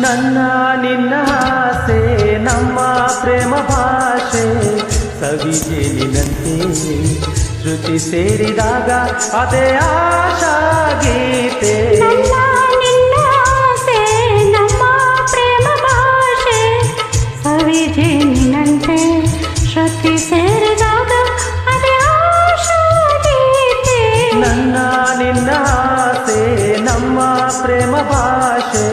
ನನ್ನ ನಿನ್ನ ಆಸೆ ನಮ್ಮ ಪ್ರೇಮ ಭಾಷೆ ಸವಿಜೇನಿನಂತೆ ಶ್ರುತಿ ಸೇರಿದಾಗ ಅದೇ ಆಶಾ ಗೀತೆ. ನನ್ನ ನಿನ್ನ ಆಸೆ ನಮ್ಮ ಪ್ರೇಮ ಭಾಷೆ ಸವಿಜೇನಿನಂತೆ ಶ್ರುತಿ ಸೇರಿದಾಗ ಅದೇ ಆಶಾ ಗೀತೆ. ನನ್ನ ನಿನ್ನ ಆಸೆ ನಮ್ಮ ಪ್ರೇಮ ಭಾಷೆ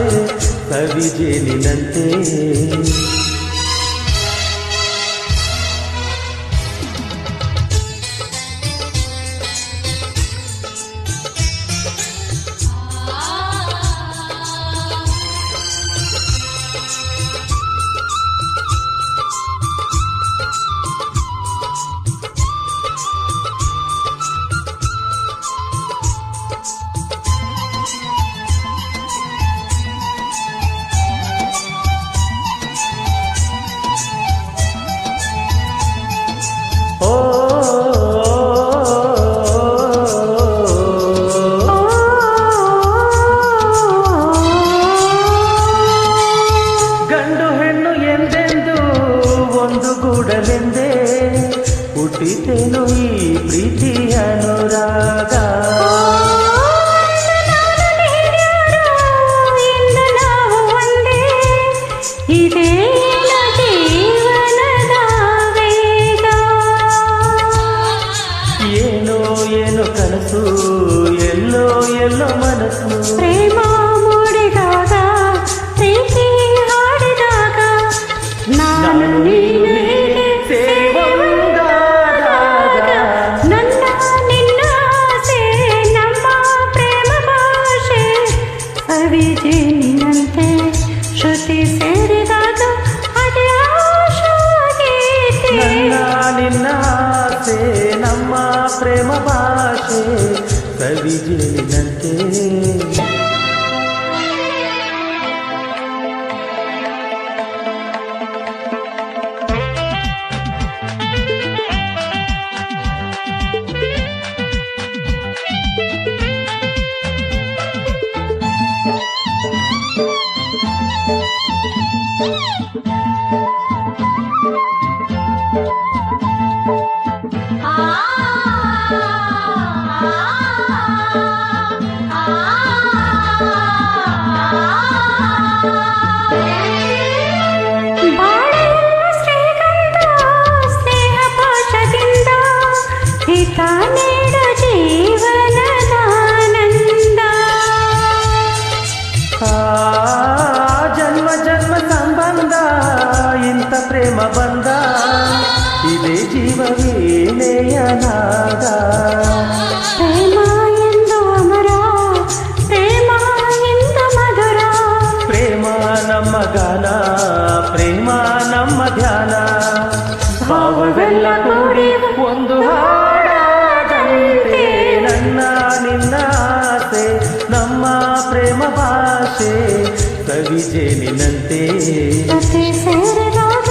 ಸವಿಜೇನಿನಂತೆ ಗೂಡಲೆಂದೇ ಹುಟ್ಟಿತೆನು ಈ ಪ್ರೀತಿ ಅನುರಾಗ. ಏನೋ ಏನೋ ಕನಸು ಎಲ್ಲೋ ಎಲ್ಲೋ ಮನಸ್ಸು ಪ್ರೇಮ ಮೂಡಿದಾಗ ಪ್ರೀತಿ ಹಾಡಿದಾಗ ನಾನು ನೀನು ನನ್ನ ನಿನ್ನ ಆಸೆ ನಮ್ಮ ಪ್ರೇಮ ಭಾಷೆ ಸವಿಜೇನಿನಂತೆ ಶ್ರುತಿ ಸೇರಿದಾಗ ಅದೇ ಆಶಾ ಗೀತೆ. ನನ್ನ ನಿನ್ನ ಆಸೆ ನಮ್ಮ ಪ್ರೇಮ ಭಾಷೆ ಸವಿಜೇನಿನಂತೆ. ಜನ್ಮ ಜನ್ಮ ಸಂಬಂಧ ಇಂಥ ಪ್ರೇಮ ಬಂದ ಇದೇ ಜೀವವೇನೆಯನಾದ. ಪ್ರೇಮ ಎಂದು ಅಮರ ಪ್ರೇಮ ಎಂದು ಮಧುರ ಪ್ರೇಮ ನಮ್ಮ ಗಾನ ಪ್ರೇಮ ನಮ್ಮ ಧ್ಯಾನ ಭಾವವೆಲ್ಲ ಕೂಡಿ ಒಂದು ಹಾಡಾದಂತೆ. ನನ್ನ ನಿನ್ನ ಆಸೆ ನಮ್ಮ ಪ್ರೇಮ ಭಾಷೆ ಸವಿಜೇನಿನಂತೆ ಶ್ರುತಿ ಸೇರಿದಾಗ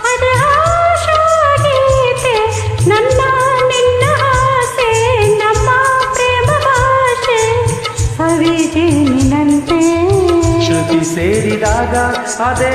ಅದೇ ಆಶಾ ಗೀತೆ. ನನ್ನ ನಿನ್ನ ಆಸೆ ನಮ್ಮ ಪ್ರೇಮ ಭಾಷೆ ಸವಿಜೇನಿನಂತೆ ಶ್ರುತಿ ಸೇರಿದಾಗ ಅದೇ